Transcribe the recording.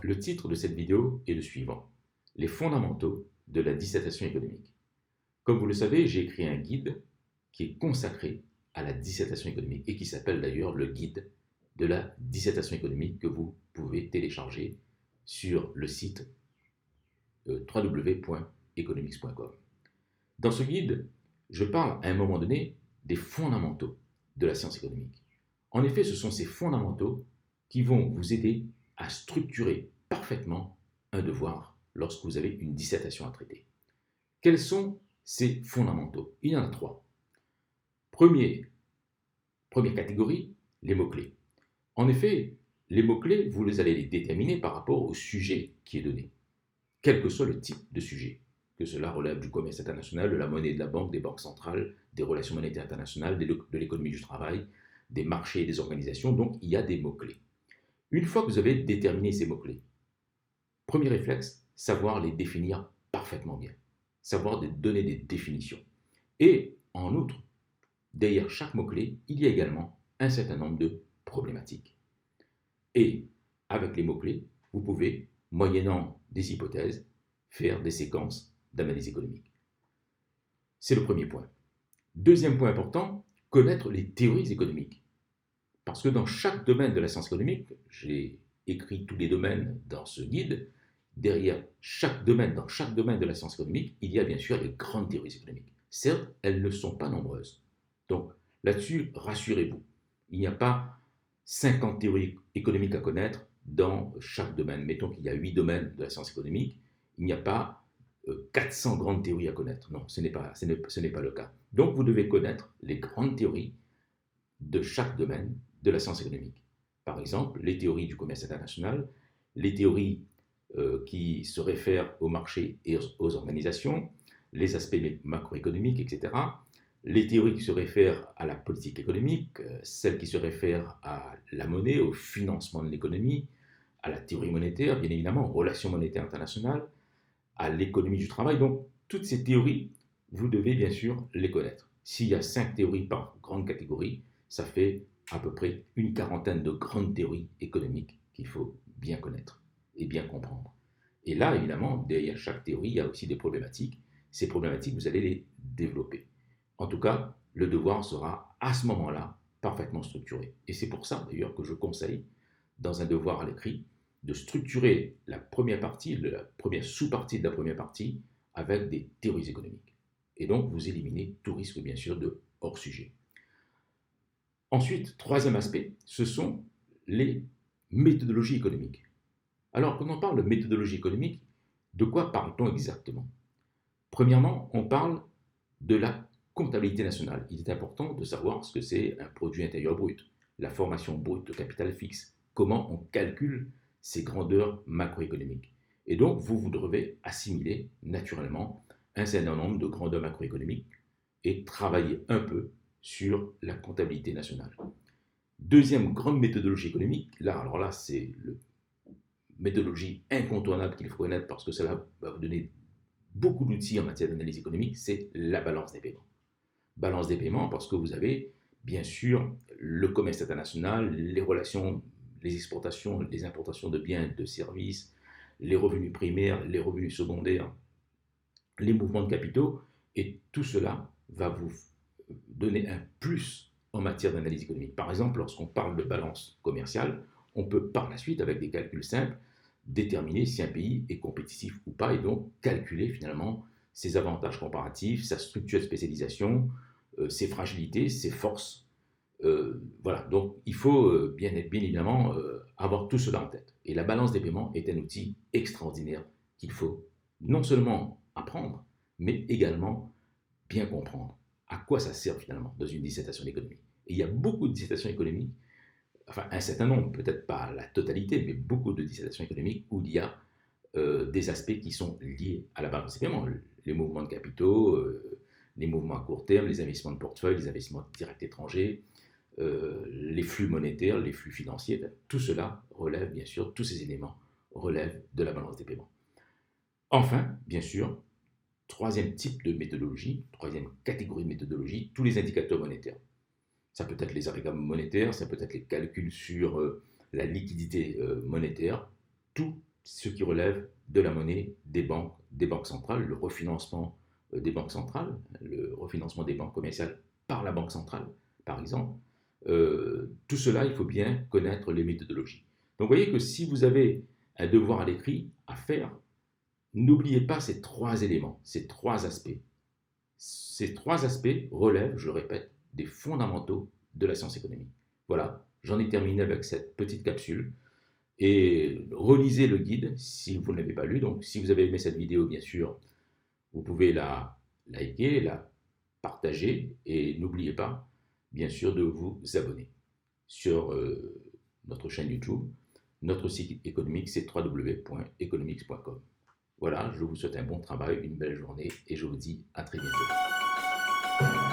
Le titre de cette vidéo est le suivant: les fondamentaux de la dissertation économique. Comme vous le savez, j'ai écrit un guide qui est consacré à la dissertation économique et qui s'appelle d'ailleurs le guide de la dissertation économique que vous pouvez télécharger sur le site www.economics.com. Dans ce guide, je parle à un moment donné des fondamentaux de la science économique. En effet, ce sont ces fondamentaux qui vont vous aider à structurer parfaitement un devoir lorsque vous avez une dissertation à traiter. Quels sont ces fondamentaux? Il y en a trois. Première catégorie, les mots-clés. En effet, les mots-clés, vous allez les déterminer par rapport au sujet qui est donné, quel que soit le type de sujet, que cela relève du commerce international, de la monnaie et de la banque, des banques centrales, des relations monétaires internationales, de l'économie du travail, des marchés et des organisations. Donc, il y a des mots-clés. Une fois que vous avez déterminé ces mots-clés, premier réflexe, savoir les définir parfaitement bien, savoir donner des définitions. Et en outre, derrière chaque mot-clé, il y a également un certain nombre de problématiques. Et avec les mots-clés, vous pouvez, moyennant des hypothèses, faire des séquences d'analyse économique. C'est le premier point. Deuxième point important, connaître les théories économiques. Parce que dans chaque domaine de la science économique, j'ai écrit tous les domaines dans ce guide, derrière chaque domaine, dans chaque domaine de la science économique, il y a bien sûr les grandes théories économiques. Certes, elles ne sont pas nombreuses. Donc là-dessus, rassurez-vous, il n'y a pas 50 théories économiques à connaître dans chaque domaine. Mettons qu'il y a 8 domaines de la science économique, il n'y a pas 400 grandes théories à connaître. Non, ce n'est pas le cas. Donc vous devez connaître les grandes théories de chaque domaine de la science économique. Par exemple, les théories du commerce international, les théories qui se réfèrent au marché et aux organisations, les aspects macroéconomiques, etc. Les théories qui se réfèrent à la politique économique, celles qui se réfèrent à la monnaie, au financement de l'économie, à la théorie monétaire, bien évidemment, aux relations monétaires internationales, à l'économie du travail. Donc, toutes ces théories, vous devez bien sûr les connaître. S'il y a 5 théories par grande catégorie, ça fait à peu près une quarantaine de grandes théories économiques qu'il faut bien connaître et bien comprendre. Et là, évidemment, derrière chaque théorie, il y a aussi des problématiques. Ces problématiques, vous allez les développer. En tout cas, le devoir sera à ce moment-là parfaitement structuré. Et c'est pour ça, d'ailleurs, que je conseille, dans un devoir à l'écrit, de structurer la première partie, la première sous-partie de la première partie, avec des théories économiques. Et donc, vous éliminez tout risque, bien sûr, de hors-sujet. Ensuite, troisième aspect, ce sont les méthodologies économiques. Alors, quand on parle de méthodologie économique, de quoi parle-t-on exactement? Premièrement, on parle de la comptabilité nationale. Il est important de savoir ce que c'est un produit intérieur brut, la formation brute de capital fixe, comment on calcule ces grandeurs macroéconomiques. Et donc, vous devez assimiler naturellement un certain nombre de grandeurs macroéconomiques et travailler un peu sur la comptabilité nationale. Deuxième grande méthodologie économique, alors là, c'est la méthodologie incontournable qu'il faut connaître parce que cela va vous donner beaucoup d'outils en matière d'analyse économique, c'est la balance des paiements. Balance des paiements parce que vous avez bien sûr le commerce international, les relations, les exportations, les importations de biens et de services, les revenus primaires, les revenus secondaires, les mouvements de capitaux, et tout cela va vous donner un plus en matière d'analyse économique. Par exemple, lorsqu'on parle de balance commerciale, on peut par la suite, avec des calculs simples, déterminer si un pays est compétitif ou pas, et donc calculer finalement ses avantages comparatifs, sa structure de spécialisation, ses fragilités, ses forces. Voilà, donc il faut bien évidemment avoir tout cela en tête. Et la balance des paiements est un outil extraordinaire qu'il faut non seulement apprendre, mais également bien comprendre à quoi ça sert finalement dans une dissertation d'économie. Et il y a beaucoup de dissertations économiques, enfin un certain nombre, peut-être pas la totalité, mais beaucoup de dissertations économiques où il y a des aspects qui sont liés à la balance des paiements, les mouvements de capitaux, les mouvements à court terme, les investissements de portefeuille, les investissements directs étrangers, les flux monétaires, les flux financiers, tout cela relève bien sûr, tous ces éléments relèvent de la balance des paiements. Enfin, bien sûr, troisième type de méthodologie, troisième catégorie de méthodologie, tous les indicateurs monétaires. Ça peut être les agrégats monétaires, ça peut être les calculs sur la liquidité monétaire. Tous ce qui relève de la monnaie des banques centrales, le refinancement des banques centrales, le refinancement des banques commerciales par la banque centrale, par exemple. Tout cela, il faut bien connaître les méthodologies. Donc, vous voyez que si vous avez un devoir à l'écrit à faire, n'oubliez pas ces trois éléments, ces trois aspects. Ces trois aspects relèvent, je le répète, des fondamentaux de la science économique. Voilà, j'en ai terminé avec cette petite capsule. Et relisez le guide si vous ne l'avez pas lu. Donc, si vous avez aimé cette vidéo, bien sûr, vous pouvez la liker, la partager et n'oubliez pas, bien sûr, de vous abonner sur notre chaîne YouTube. Notre site économique, c'est www.economics.com. Voilà, je vous souhaite un bon travail, une belle journée et je vous dis à très bientôt.